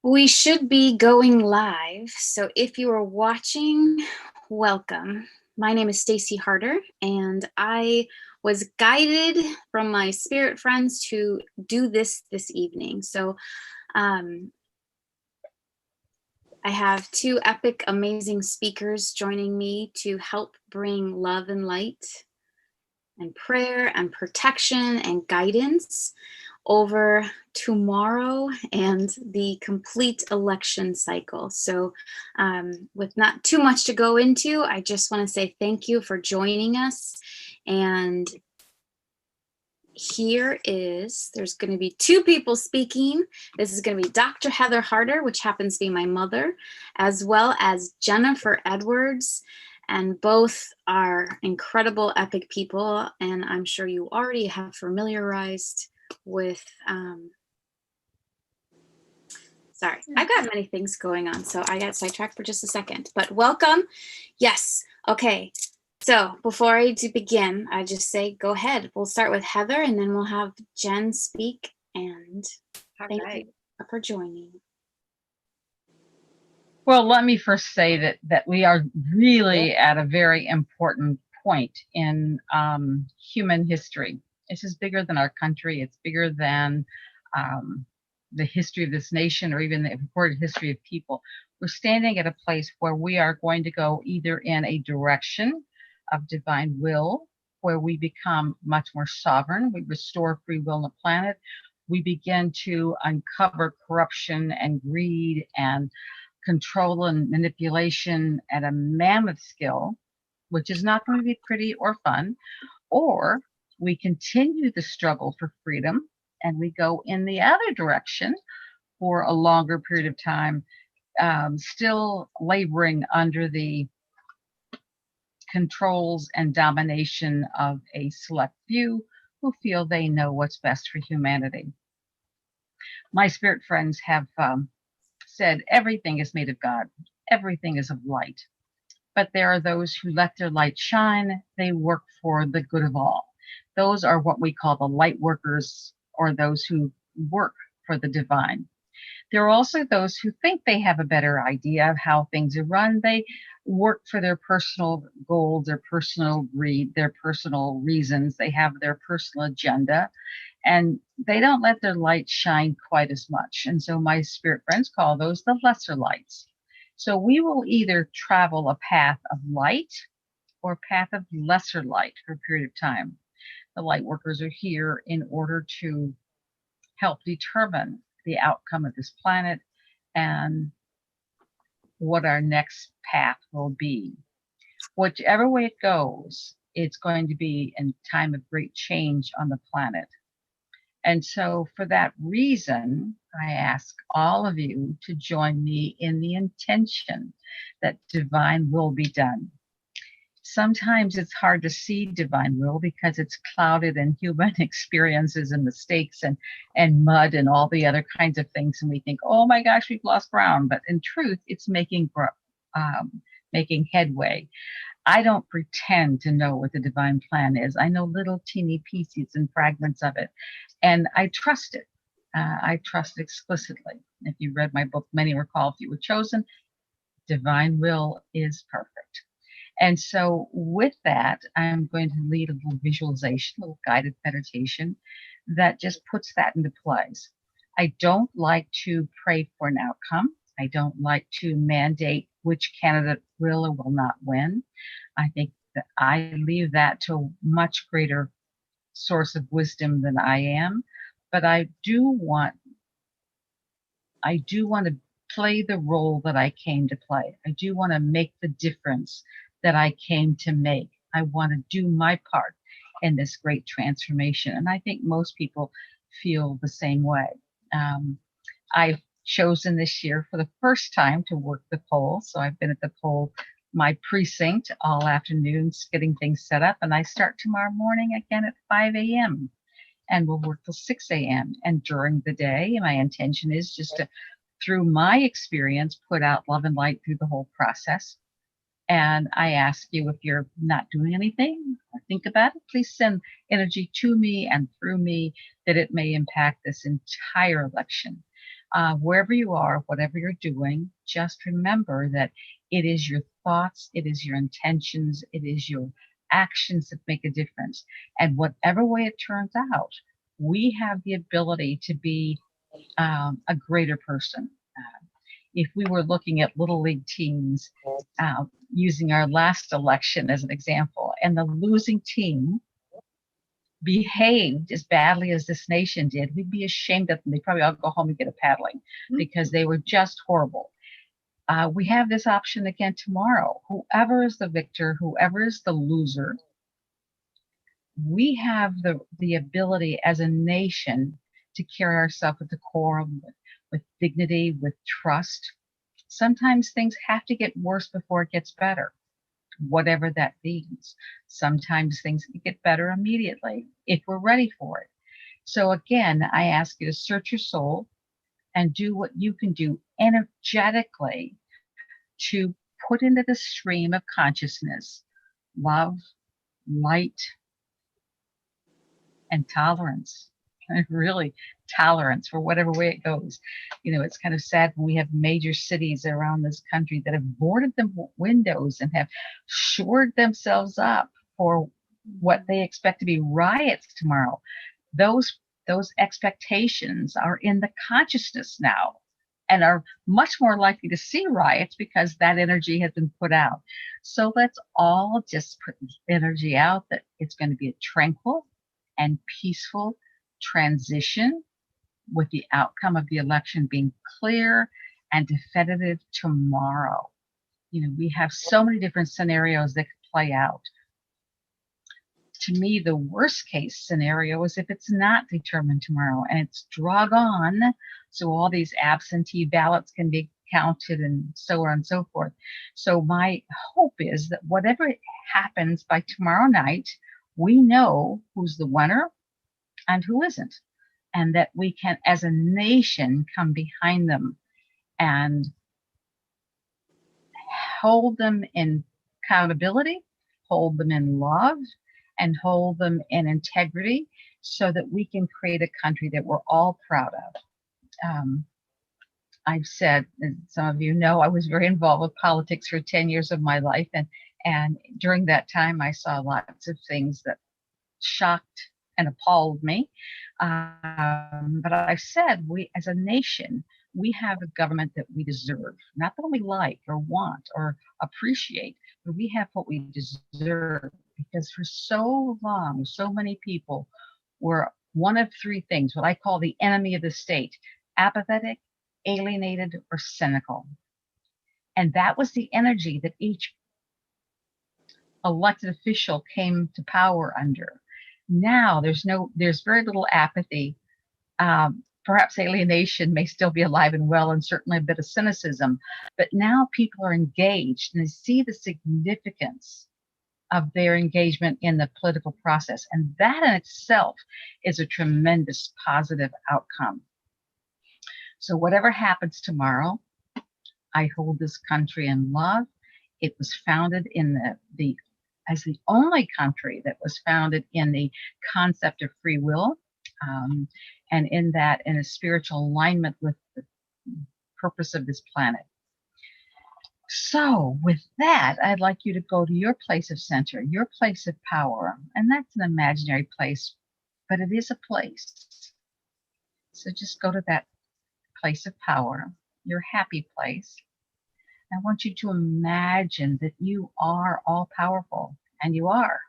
We should be going live. So if you are watching, welcome. My name is Stacy Harder, and I was guided from my spirit friends to do this evening. So um, I have two epic, amazing speakers joining me to help bring love and light and prayer and protection and guidance over tomorrow and the complete election cycle. So with not too much to go into, I just want to say thank you for joining us. And there's going to be two people speaking. This is going to be Dr. Heather Harder, which happens to be my mother, as well as Jennifer Edwards. And both are incredible, epic people. And I'm sure you already have familiarized with, sorry, I've got many things going on, so I got sidetracked for just a second, but welcome. Yes, okay. So before I do begin, I just say, go ahead. We'll start with Heather and then we'll have Jen speak, and thank you for joining. Well, let me first say that we are really at a very important point in human history. This is bigger than our country. It's bigger than the history of this nation or even the recorded history of people. We're standing at a place where we are going to go either in a direction of divine will, where we become much more sovereign, we restore free will on the planet, we begin to uncover corruption and greed and control and manipulation at a mammoth scale, which is not going to be pretty or fun, or we continue the struggle for freedom and we go in the other direction for a longer period of time, still laboring under the controls and domination of a select few who feel they know what's best for humanity. My spirit friends have said everything is made of God, everything is of light. But there are those who let their light shine, they work for the good of all. Those are what we call the light workers, or those who work for the divine. There are also those who think they have a better idea of how things are run. They work for their personal goals, their personal greed, their personal reasons. They have their personal agenda, and they don't let their light shine quite as much. And so my spirit friends call those the lesser lights. So we will either travel a path of light or a path of lesser light for a period of time. The light workers are here in order to help determine the outcome of this planet and what our next path will be. Whichever way it goes, it's going to be a time of great change on the planet. And so for that reason, I ask all of you to join me in the intention that divine will be done. Sometimes it's hard to see divine will because it's clouded in human experiences and mistakes and mud and all the other kinds of things. And we think, oh my gosh, we've lost ground. But in truth, it's making headway. I don't pretend to know what the divine plan is. I know little teeny pieces and fragments of it, and I trust it. I trust it explicitly. If you read my book, Many Were Called, Few Were Chosen, divine will is perfect. And so with that, I'm going to lead a little visualization, a little guided meditation that just puts that into place. I don't like to pray for an outcome. I don't like to mandate which candidate will or will not win. I think that I leave that to a much greater source of wisdom than I am. But I do want to play the role that I came to play. I do want to make the difference that I came to make. I want to do my part in this great transformation. And I think most people feel the same way. I've chosen this year for the first time to work the poll. So I've been at the poll, my precinct, all afternoon, getting things set up. And I start tomorrow morning again at 5 a.m. and we'll work till 6 a.m. And during the day, my intention is just to, through my experience, put out love and light through the whole process. And I ask you, if you're not doing anything or think about it, please send energy to me and through me that it may impact this entire election. Wherever you are, whatever you're doing, just remember that it is your thoughts, it is your intentions, it is your actions that make a difference. And whatever way it turns out, we have the ability to be a greater person. If we were looking at Little League teams, using our last election as an example, and the losing team behaved as badly as this nation did, we'd be ashamed of them. They'd probably all go home and get a paddling because they were just horrible. We have this option again tomorrow. Whoever is the victor, whoever is the loser, we have the ability as a nation to carry ourselves with decorum, with dignity, with trust. Sometimes things have to get worse before it gets better, whatever that means. Sometimes things get better immediately if we're ready for it. So again, I ask you to search your soul and do what you can do energetically to put into the stream of consciousness love, light, and tolerance. Really, tolerance for whatever way it goes. It's kind of sad when we have major cities around this country that have boarded the windows and have shored themselves up for what they expect to be riots tomorrow. Those expectations are in the consciousness now and are much more likely to see riots because that energy has been put out. So let's all just put this energy out that it's going to be a tranquil and peaceful transition, with the outcome of the election being clear and definitive tomorrow. We have so many different scenarios that could play out. To me, the worst case scenario is if it's not determined tomorrow and it's drug on, so all these absentee ballots can be counted and so on and so forth. So my hope is that whatever happens by tomorrow night, we know who's the winner and who isn't, and that we can, as a nation, come behind them and hold them in accountability, hold them in love, and hold them in integrity so that we can create a country that we're all proud of. I've said, as some of you know, I was very involved with politics for 10 years of my life. And during that time, I saw lots of things that shocked and appalled me. But I've said, we as a nation, we have a government that we deserve, not that we like or want or appreciate, but we have what we deserve, because for so long, so many people were one of three things, what I call the enemy of the state: apathetic, alienated, or cynical. And that was the energy that each elected official came to power under. Now there's very little apathy. Perhaps alienation may still be alive and well, and certainly a bit of cynicism, but now people are engaged and they see the significance of their engagement in the political process. And that in itself is a tremendous positive outcome. So whatever happens tomorrow, I hold this country in love. It was founded in as the only country that was founded in the concept of free will, and in a spiritual alignment with the purpose of this planet. So with that, I'd like you to go to your place of center, your place of power. And that's an imaginary place, but it is a place. So just go to that place of power, your happy place. I want you to imagine that you are all powerful, and you are.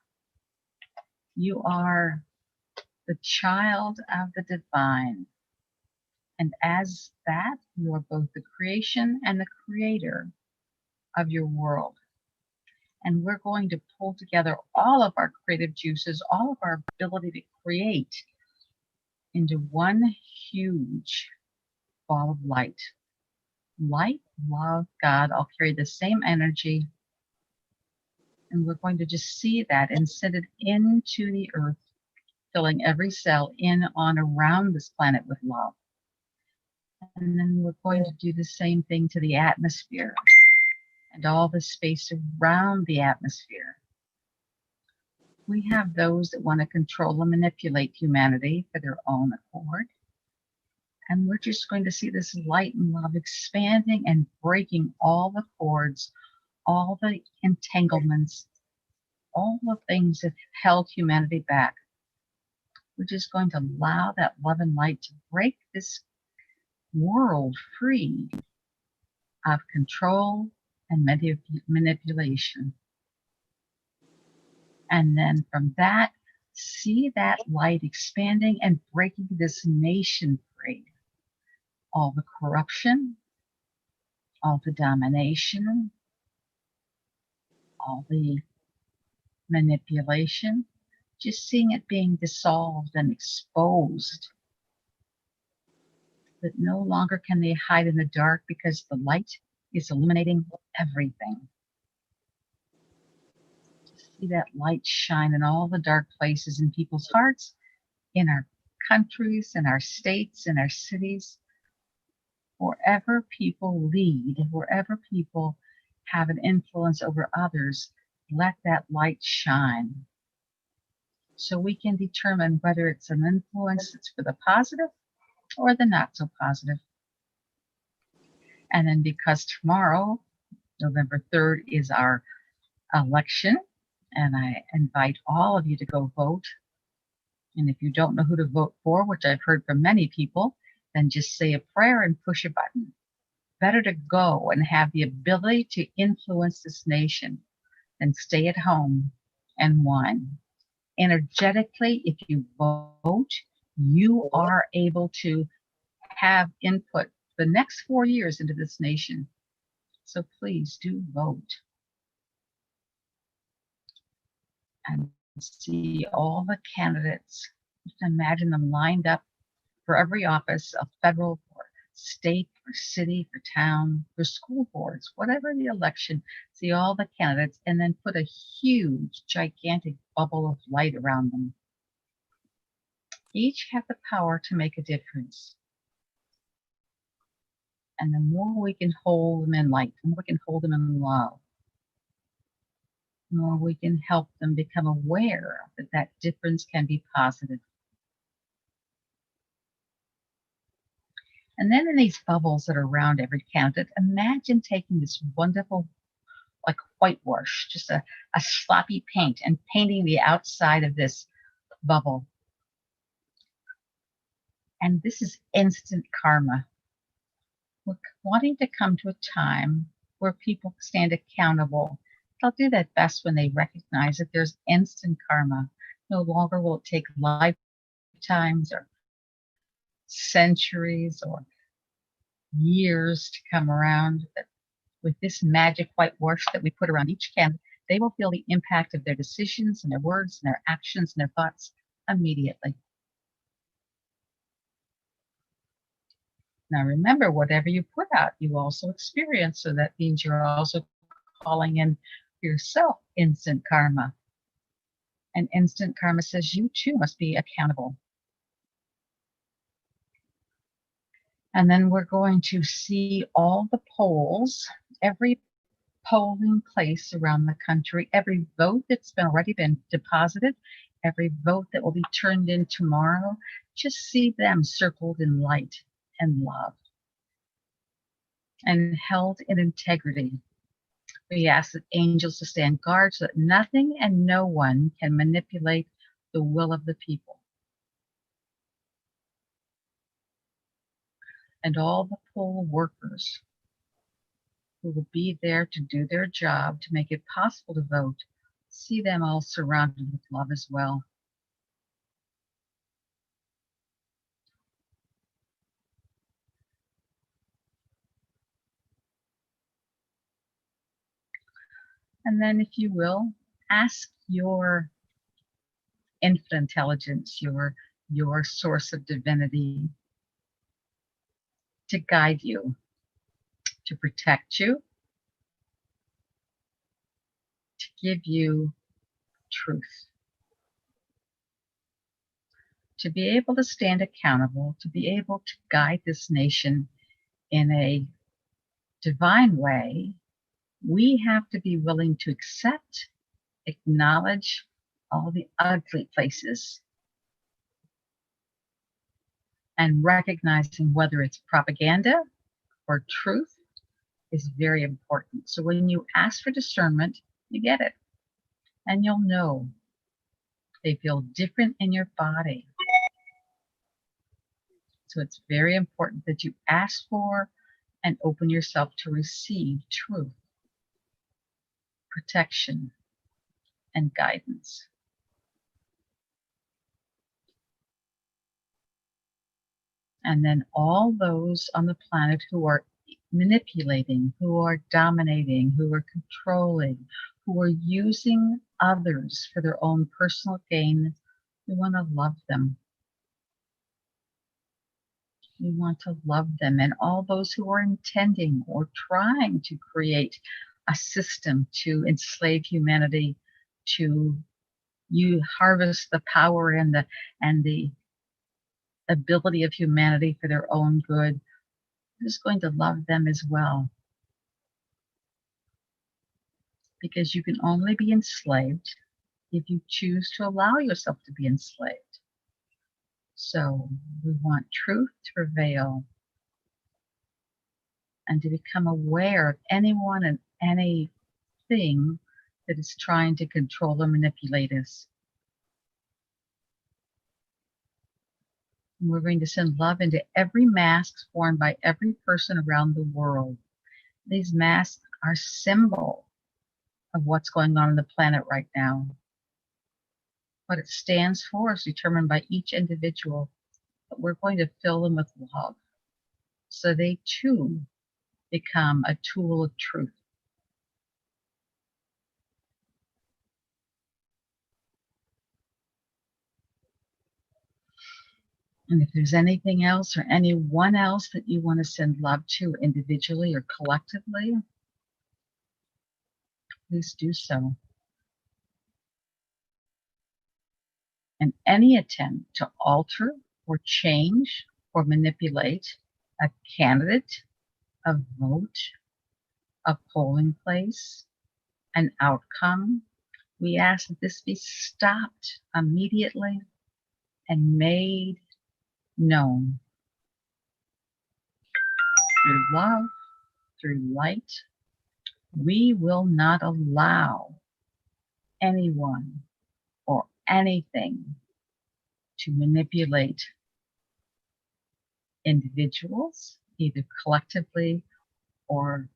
You are the child of the divine. And as that, you are both the creation and the creator of your world. And we're going to pull together all of our creative juices, all of our ability to create, into one huge ball of light. Light, love, God, all carry the same energy. And we're going to just see that and send it into the earth, filling every cell in, on, around this planet with love. And then we're going to do the same thing to the atmosphere and all the space around the atmosphere. We have those that want to control and manipulate humanity for their own accord. And we're just going to see this light and love expanding and breaking all the cords, all the entanglements, all the things that held humanity back. We're just going to allow that love and light to break this world free of control and manipulation. And then from that, see that light expanding and breaking this nation free. All the corruption, all the domination, all the manipulation, just seeing it being dissolved and exposed. That no longer can they hide in the dark because the light is illuminating everything. See that light shine in all the dark places in people's hearts, in our countries, in our states, in our cities. Wherever people lead, wherever people have an influence over others, let that light shine. So we can determine whether it's an influence that's for the positive or the not so positive. And then because tomorrow, November 3rd, is our election, and I invite all of you to go vote. And if you don't know who to vote for, which I've heard from many people, then just say a prayer and push a button. Better to go and have the ability to influence this nation than stay at home and whine. Energetically, if you vote, you are able to have input the next 4 years into this nation. So please do vote. And see all the candidates. Just imagine them lined up for every office, of federal, or state, or city, for town, for school boards, whatever the election. See all the candidates and then put a huge, gigantic bubble of light around them. Each have the power to make a difference. And the more we can hold them in light, the more we can hold them in love, the more we can help them become aware that that difference can be positive. And then in these bubbles that are around every candidate, imagine taking this wonderful, like whitewash, just a sloppy paint, and painting the outside of this bubble. And this is instant karma. We're wanting to come to a time where people stand accountable. They'll do that best when they recognize that there's instant karma. No longer will it take lifetimes or centuries or years to come around. With this magic whitewash that we put around each candidate, they will feel the impact of their decisions and their words and their actions and their thoughts immediately. Now remember, whatever you put out, you also experience. So that means you're also calling in yourself instant karma. And instant karma says you too must be accountable. And then we're going to see all the polls, every polling place around the country, every vote that's already been deposited, every vote that will be turned in tomorrow. Just see them circled in light and love and held in integrity. We ask the angels to stand guard so that nothing and no one can manipulate the will of the people. And all the poll workers who will be there to do their job to make it possible to vote, see them all surrounded with love as well. And then, if you will, ask your infinite intelligence, your source of divinity, to guide you, to protect you, to give you truth, to be able to stand accountable, to be able to guide this nation in a divine way. We have to be willing to accept, acknowledge all the ugly places, And recognizing whether it's propaganda or truth is very important. So when you ask for discernment, you get it. And you'll know they feel different in your body. So it's very important that you ask for and open yourself to receive truth, protection, and guidance. And then all those on the planet who are manipulating, who are dominating, who are controlling, who are using others for their own personal gain, we want to love them. We want to love them. And all those who are intending or trying to create a system to enslave humanity, to harvest the power and the ability of humanity for their own good, is going to love them as well. Because you can only be enslaved if you choose to allow yourself to be enslaved. So we want truth to prevail and to become aware of anyone and anything that is trying to control or manipulate us. And we're going to send love into every mask worn by every person around the world. These masks are symbol of what's going on the planet right now. What it stands for is determined by each individual, but we're going to fill them with love so they too become a tool of truth. And if there's anything else or anyone else that you want to send love to individually or collectively, please do so. And any attempt to alter or change or manipulate a candidate, a vote, a polling place, an outcome, we ask that this be stopped immediately and made known through love, through light. We will not allow anyone or anything to manipulate individuals, either collectively or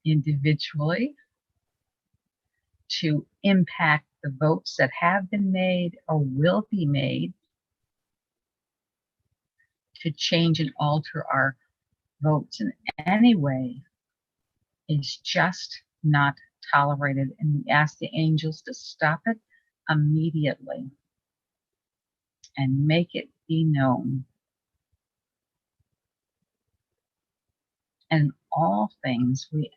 individually, to impact the votes that have been made or will be made, to change and alter our votes in any way is just not tolerated. And we ask the angels to stop it immediately and make it be known. And all things we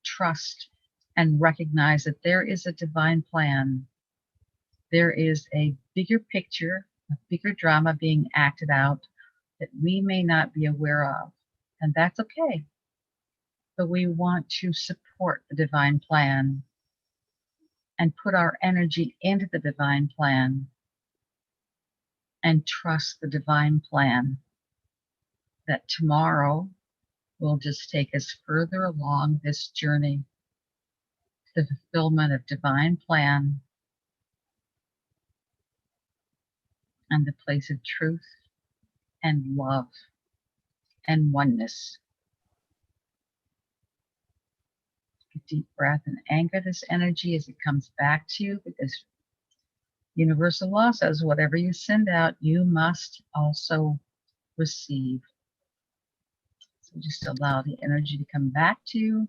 trust and recognize that there is a divine plan. There is a bigger picture, a bigger drama being acted out that we may not be aware of. And that's okay. But we want to support the divine plan and put our energy into the divine plan and trust the divine plan that tomorrow will just take us further along this journey to the fulfillment of divine plan and the place of truth and love and oneness. A deep breath and anchor this energy as it comes back to you, because universal law says whatever you send out, you must also receive. So just allow the energy to come back to you.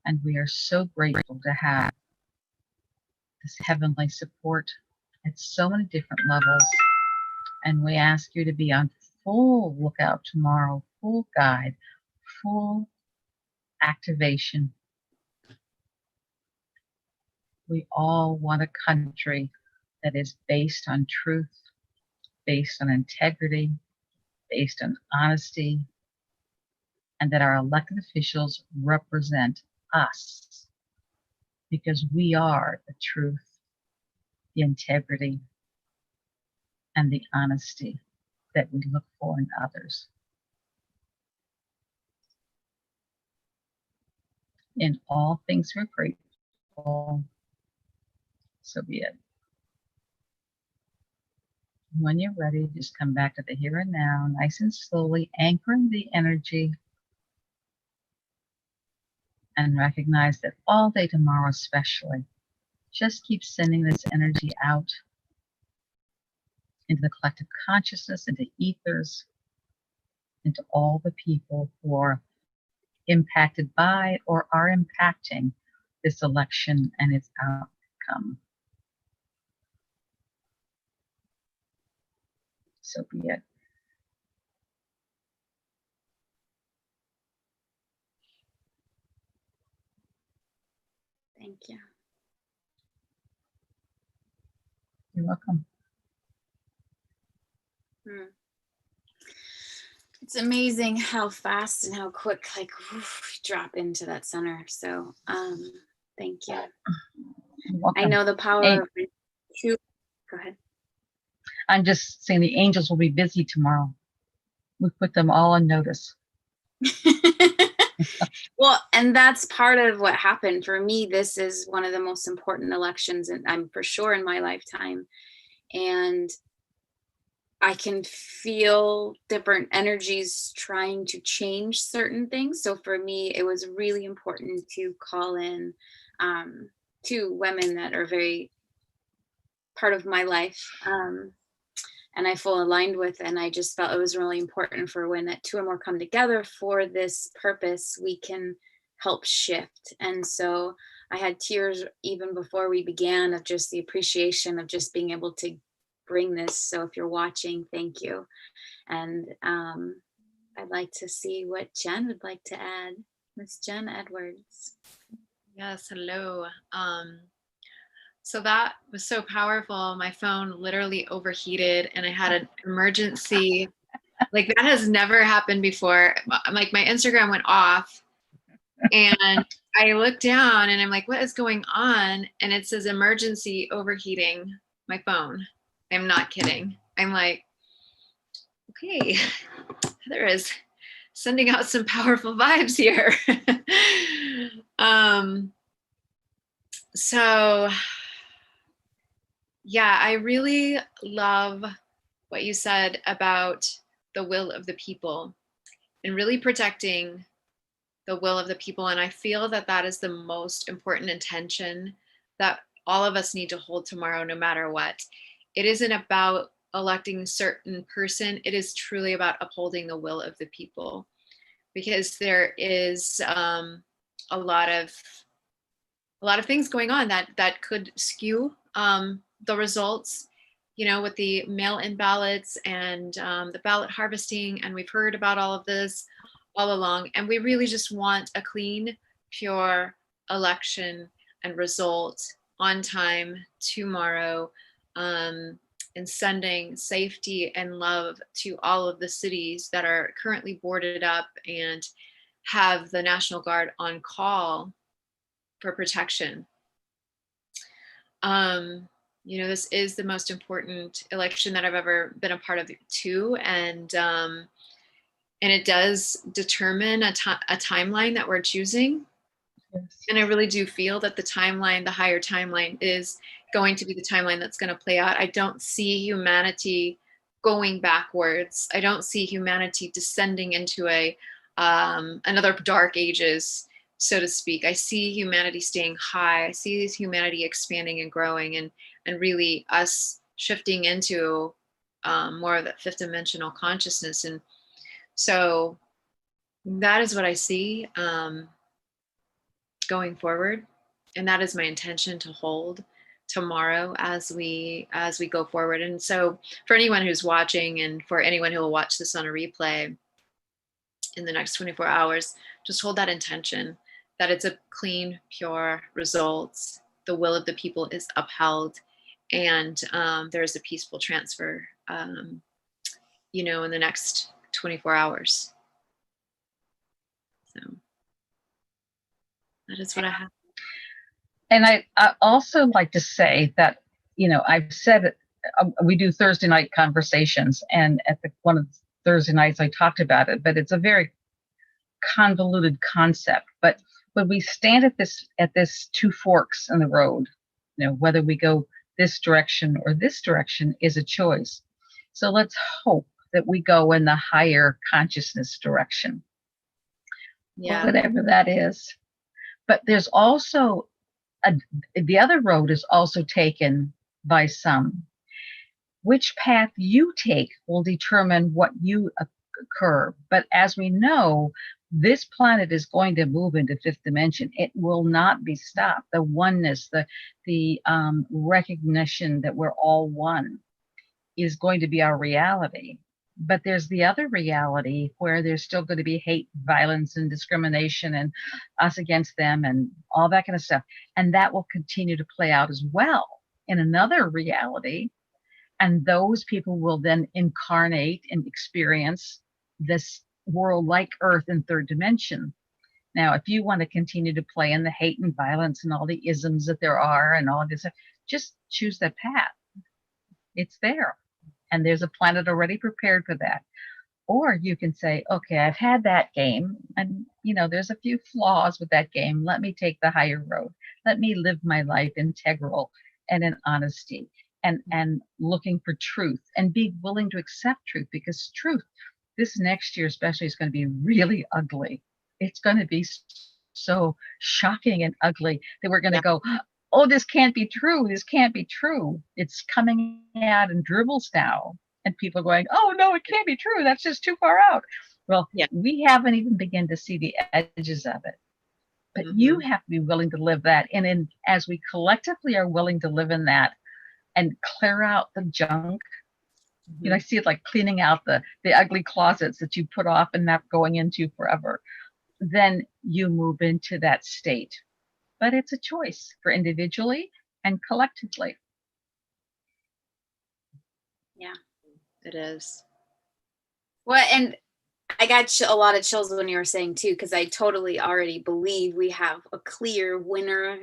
And we are so grateful to have this heavenly support at so many different levels. And we ask you to be on full lookout tomorrow, full guide, full activation. We all want a country that is based on truth, based on integrity, based on honesty, and that our elected officials represent us, because we are the truth the integrity, and the honesty that we look for in others. In all things we're grateful, so be it. When you're ready, just come back to the here and now, nice and slowly, anchoring the energy, and recognize that all day tomorrow especially, just keep sending this energy out into the collective consciousness, into ethers, into all the people who are impacted by or are impacting this election and its outcome. So be it. Thank you. You're welcome. It's amazing how fast and how quick, like, woof, drop into that center. So thank you. You're welcome. I know the power of two. Go ahead. I'm just saying the angels will be busy tomorrow. We put them all on notice. Well, and that's part of what happened for me. This is one of the most important elections, and I'm for sure in my lifetime. And I can feel different energies trying to change certain things. So for me, it was really important to call in two women that are very part of my life. And I full aligned with, and I just felt it was really important for when that two or more come together for this purpose, we can help shift. And so I had tears even before we began of just the appreciation of just being able to bring this. So if you're watching, thank you. And I'd like to see what Jen would like to add. Miss Jen Edwards. Yes, hello. So that was so powerful. My phone literally overheated and I had an emergency. Like that has never happened before. Like my Instagram went off and I looked down and I'm like, what is going on? And it says emergency overheating my phone. I'm not kidding. I'm like, okay, Heather is sending out some powerful vibes here. So yeah, I really love what you said about the will of the people and really protecting the will of the people. And I feel that that is the most important intention that all of us need to hold tomorrow, no matter what. It isn't about electing a certain person. It is truly about upholding the will of the people, because there is a lot of things going on that could skew the results, you know, with the mail-in ballots and the ballot harvesting. And we've heard about all of this all along. And we really just want a clean, pure election and result on time tomorrow, and sending safety and love to all of the cities that are currently boarded up and have the National Guard on call for protection. You know, this is the most important election that I've ever been a part of too. And it does determine a timeline that we're choosing. Yes. And I really do feel that the timeline, the higher timeline, is going to be the timeline that's going to play out. I don't see humanity going backwards. I don't see humanity descending into another dark ages, so to speak. I see humanity staying high. I see humanity expanding and growing, and really us shifting into more of that fifth dimensional consciousness. And so that is what I see going forward. And that is my intention to hold tomorrow as we go forward. And so for anyone who's watching, and for anyone who will watch this on a replay in the next 24 hours, just hold that intention that it's a clean, pure results. The will of the people is upheld, and there is a peaceful transfer, you know, in the next 24 hours. So that is what I have. And I also like to say that I've said it, we do Thursday night conversations, and at one of the Thursday nights I talked about it, but it's a very convoluted concept. But when we stand at this two forks in the road, whether we go this direction or this direction is a choice. So let's hope that we go in the higher consciousness direction, whatever that is. But there's also the other road is also taken by some. Which path you take will determine what you occur. But as we know, this planet is going to move into fifth dimension. It will not be stopped. The oneness, the recognition that we're all one is going to be our reality. But there's the other reality where there's still going to be hate, violence, and discrimination, and us against them, and all that kind of stuff. And that will continue to play out as well in another reality. And those people will then incarnate and experience this world like Earth in third dimension. Now, if you want to continue to play in the hate and violence and all the isms that there are and all of this, just choose that path. It's there. And there's a planet already prepared for that. Or you can say, okay, I've had that game, and there's a few flaws with that game. Let me take the higher road. Let me live my life integral and in honesty. And looking for truth and be willing to accept truth, because truth, this next year especially, is going to be really ugly. It's going to be so shocking and ugly that we're going to go, oh, this can't be true. This can't be true. It's coming out in dribbles now. And people are going, oh, no, it can't be true. That's just too far out. Well, we haven't even begun to see the edges of it. But you have to be willing to live that. And as we collectively are willing to live in that, and clear out the junk. I see it like cleaning out the ugly closets that you put off and not going into forever. Then you move into that state. But it's a choice for individually and collectively. Yeah, it is. Well, and I got a lot of chills when you were saying too, because I totally already believe we have a clear winner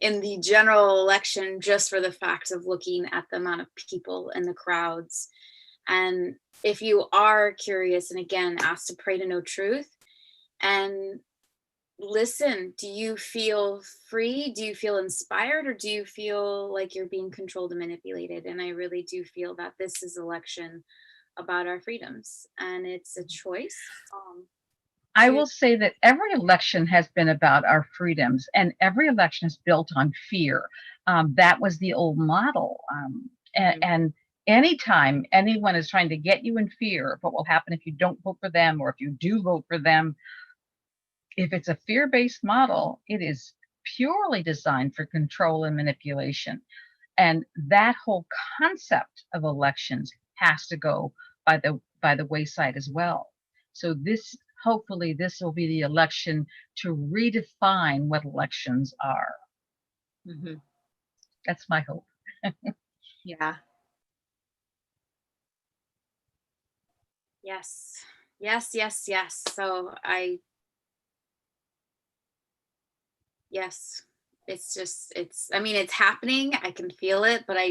in the general election, just for the fact of looking at the amount of people in the crowds. And if you are curious, and again, asked to pray to know truth and listen, do you feel free? Do you feel inspired? Or do you feel like you're being controlled and manipulated? And I really do feel that this is election about our freedoms, and it's a choice. I will say that every election has been about our freedoms, and every election is built on fear. That was the old model. And anytime anyone is trying to get you in fear of what will happen if you don't vote for them, or if you do vote for them, if it's a fear-based model, it is purely designed for control and manipulation. And that whole concept of elections has to go by the wayside as well. So hopefully this will be the election to redefine what elections are. That's my hope. Yeah. Yes. So it's happening. I can feel it, but I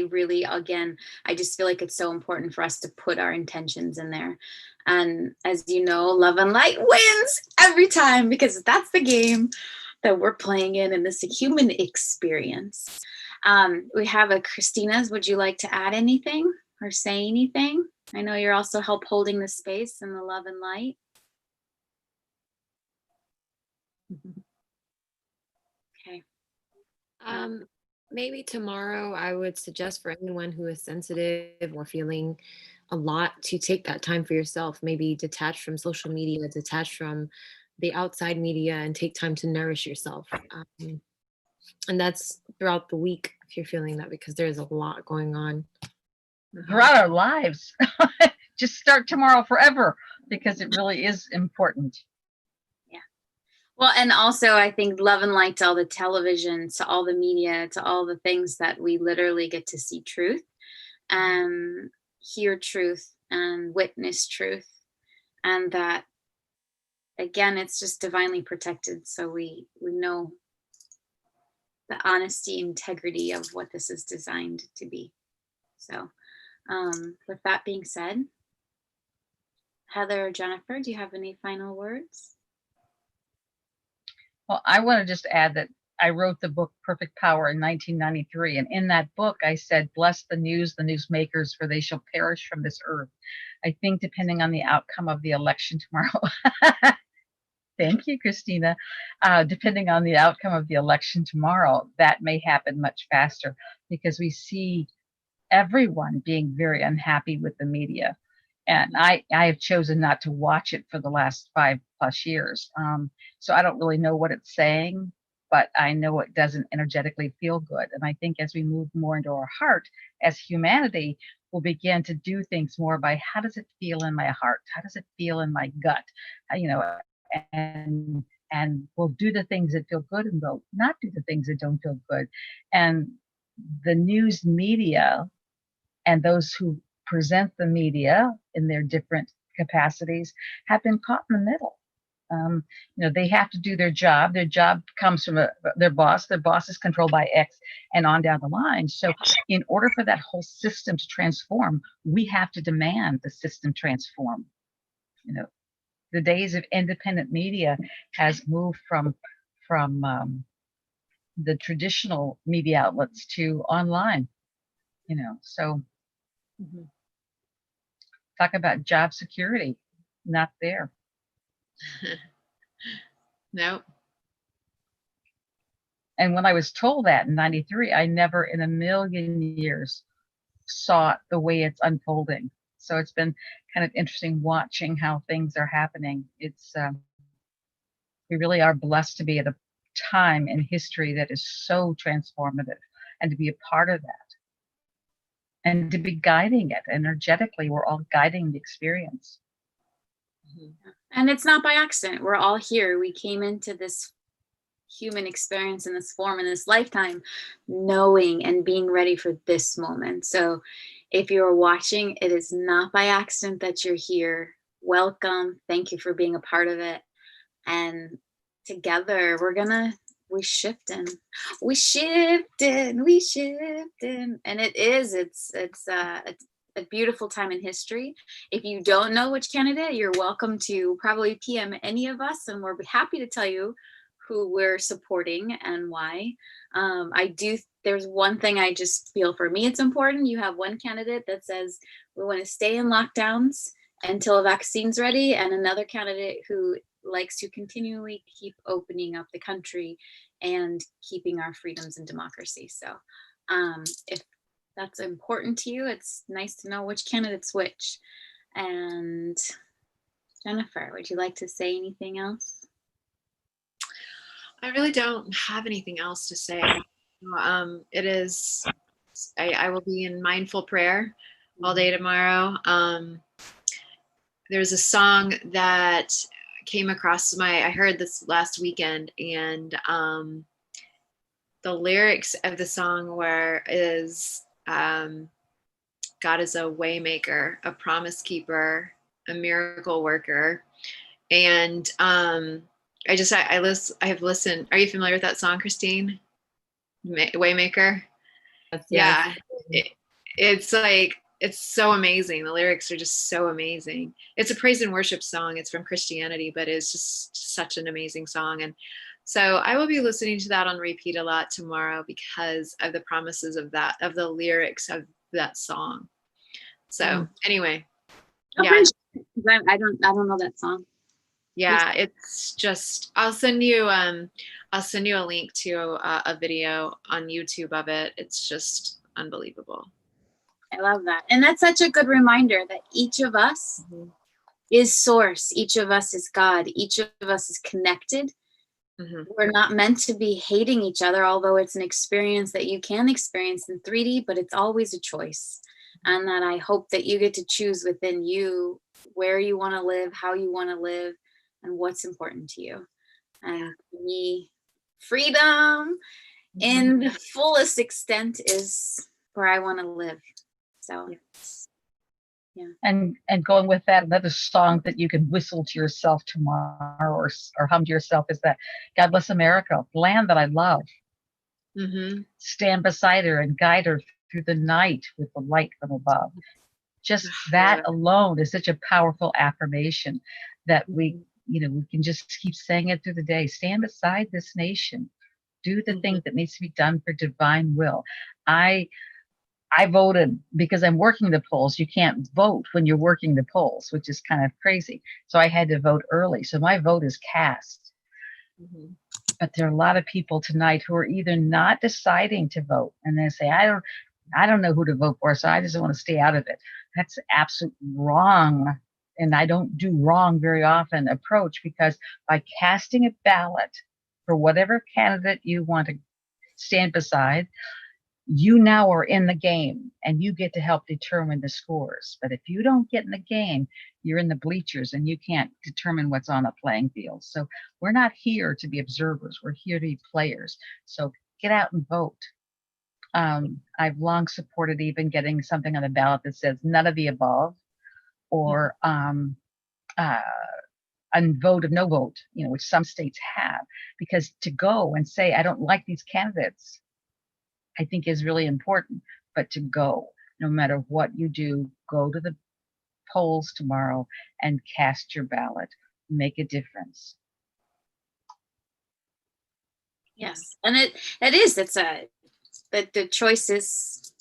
just feel like it's so important for us to put our intentions in there. And as you know, love and light wins every time, because that's the game that we're playing in this human experience. We have a Christina's. Would you like to add anything or say anything? I know you're also holding the space in the love and light. Okay. Maybe tomorrow I would suggest for anyone who is sensitive or feeling a lot to take that time for yourself, maybe detach from social media, detach from the outside media, and take time to nourish yourself. And that's throughout the week if you're feeling that, because there's a lot going on. Throughout our lives. Just start tomorrow forever, because it really is important. Well, and also I think love and light to all the television, to all the media, to all the things that we literally get to see truth and hear truth and witness truth. And that, again, it's just divinely protected. So we know the honesty, integrity of what this is designed to be. So with that being said, Heather or Jennifer, do you have any final words? Well, I want to just add that I wrote the book Perfect Power in 1993. And in that book, I said, bless the newsmakers, for they shall perish from this earth. I think depending on the outcome of the election tomorrow, thank you, Christina. Depending on the outcome of the election tomorrow, that may happen much faster, because we see everyone being very unhappy with the media. And I have chosen not to watch it for the last 5+ years. So I don't really know what it's saying, but I know it doesn't energetically feel good. And I think as we move more into our heart as humanity, we'll begin to do things more by how does it feel in my heart? How does it feel in my gut? And we'll do the things that feel good and we'll not do the things that don't feel good. And the news media and those who present the media in their different capacities have been caught in the middle. They have to do their job. Their job comes from their boss. Their boss is controlled by X and on down the line. So in order for that whole system to transform, we have to demand the system transform. The days of independent media has moved from the traditional media outlets to online. So talk about job security, not there. No. And when I was told that in 93, I never in a million years saw it the way it's unfolding. So it's been kind of interesting watching how things are happening. It's we really are blessed to be at a time in history that is so transformative, and to be a part of that and to be guiding it energetically. We're all guiding the experience. And it's not by accident. We're all here. We came into this human experience in this form in this lifetime, knowing and being ready for this moment. So if you're watching, it is not by accident that you're here. Welcome. Thank you for being a part of it. And together we shifting. And it's a beautiful time in history. If you don't know which candidate, you're welcome to probably PM any of us, and we're happy to tell you who we're supporting and why. There's one thing I just feel, for me it's important. You have one candidate that says we want to stay in lockdowns until a vaccine's ready, and another candidate who likes to continually keep opening up the country and keeping our freedoms and democracy. So if that's important to you, it's nice to know which candidate's which. And Jennifer, would you like to say anything else? I really don't have anything else to say. It is, I will be in mindful prayer all day tomorrow. There's a song that came across I heard this last weekend, and the lyrics of the song is God is a way maker, a promise keeper, a miracle worker. And I have listened. Are you familiar with that song, Christine? Waymaker? Yeah. It's like, it's so amazing. The lyrics are just so amazing. It's a praise and worship song. It's from Christianity, but it's just such an amazing song. And so I will be listening to that on repeat a lot tomorrow because of the promises of the lyrics of that song. So anyway, yeah. I don't know that song. Yeah, it's just, I'll send you a link to a video on YouTube of it. It's just unbelievable. I love that. And that's such a good reminder that each of us is source. Each of us is God. Each of us is connected. We're not meant to be hating each other, although it's an experience that you can experience in 3D, but it's always a choice. And that I hope that you get to choose within you where you want to live, how you want to live, and what's important to you. And for me, freedom in the fullest extent is where I want to live. So yeah. And going with that, another song that you can whistle to yourself tomorrow or hum to yourself is that God Bless America, land that I love. Mm-hmm. Stand beside her and guide her through the night with the light from above. Just that alone is such a powerful affirmation that we can just keep saying it through the day. Stand beside this nation. Do the thing that needs to be done for divine will. I voted because I'm working the polls. You can't vote when you're working the polls, which is kind of crazy. So I had to vote early. So my vote is cast. Mm-hmm. But there are a lot of people tonight who are either not deciding to vote, and they say, I don't know who to vote for, so I just want to stay out of it. That's absolute wrong. And I don't do wrong very often approach, because by casting a ballot for whatever candidate you want to stand beside, you now are in the game and you get to help determine the scores. But if you don't get in the game, you're in the bleachers and you can't determine what's on the playing field. So we're not here to be observers. We're here to be players. So get out and vote. I've long supported even getting something on the ballot that says none of the above, or a vote of no vote, which some states have, because to go and say, I don't like these candidates, I think is really important. But to go, no matter what you do, go to the polls tomorrow and cast your ballot. Make a difference. Yes, and the choice is,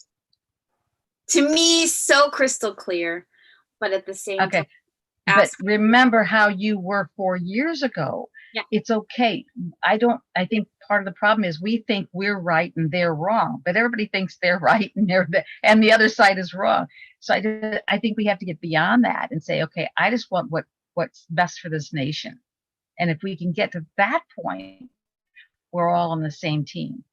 to me, so crystal clear, but at the same time, but remember how you were 4 years ago. Yeah. It's okay. I think part of the problem is we think we're right and they're wrong, but everybody thinks they're right and the other side is wrong. So I think we have to get beyond that and say, okay, I just want what's best for this nation. And if we can get to that point, we're all on the same team,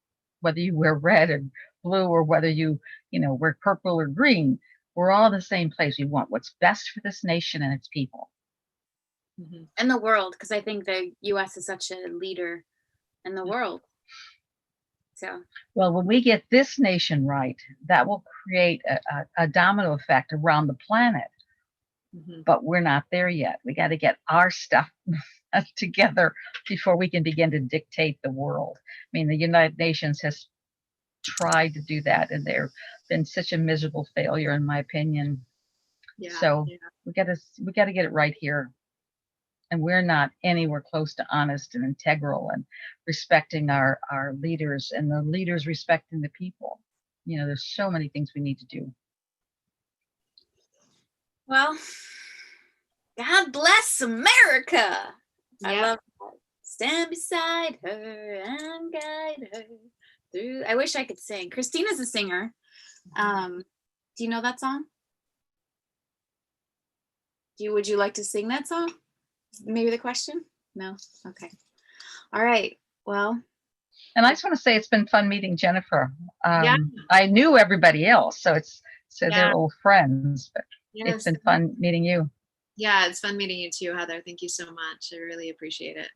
whether you wear red or blue, or whether you wear purple or green. We're all in the same place. We want what's best for this nation and its people. And the world, because I think the U.S. is such a leader in the world. So, well, when we get this nation right, that will create a domino effect around the planet. But we're not there yet. We got to get our stuff together before we can begin to dictate the world. I mean, the United Nations has tried to do that, and they've been such a miserable failure, in my opinion. So we got to get it right here. And we're not anywhere close to honest and integral and respecting our leaders, and the leaders respecting the people. There's so many things we need to do. Well, God bless America. I love that. Stand beside her and guide her through. I wish I could sing. Christina's a singer. Do you know that song? Would you like to sing that song? Maybe the question? No? Okay. All right. Well. And I just want to say it's been fun meeting Jennifer. I knew everybody else, so they're old friends, but it's been fun meeting you. Yeah, it's fun meeting you too, Heather. Thank you so much. I really appreciate it.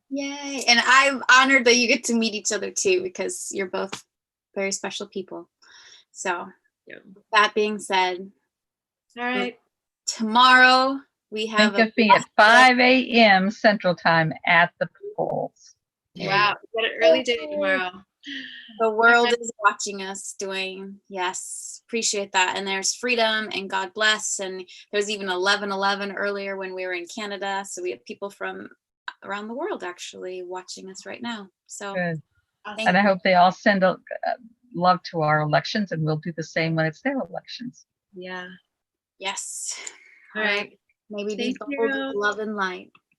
Yay. And I'm honored that you get to meet each other too, because you're both very special people. So that being said, all right. Tomorrow we have think of me at 5 a.m. Central Time at the polls. Wow, we got an early day tomorrow. The world is watching us doing, yes, appreciate that. And there's freedom and God bless. And there's even 11/11 earlier when we were in Canada. So we have people from around the world actually watching us right now. So good. And I hope they all send love to our elections, and we'll do the same when it's their elections. Yeah. Yes. All right. Maybe be bold with love and light.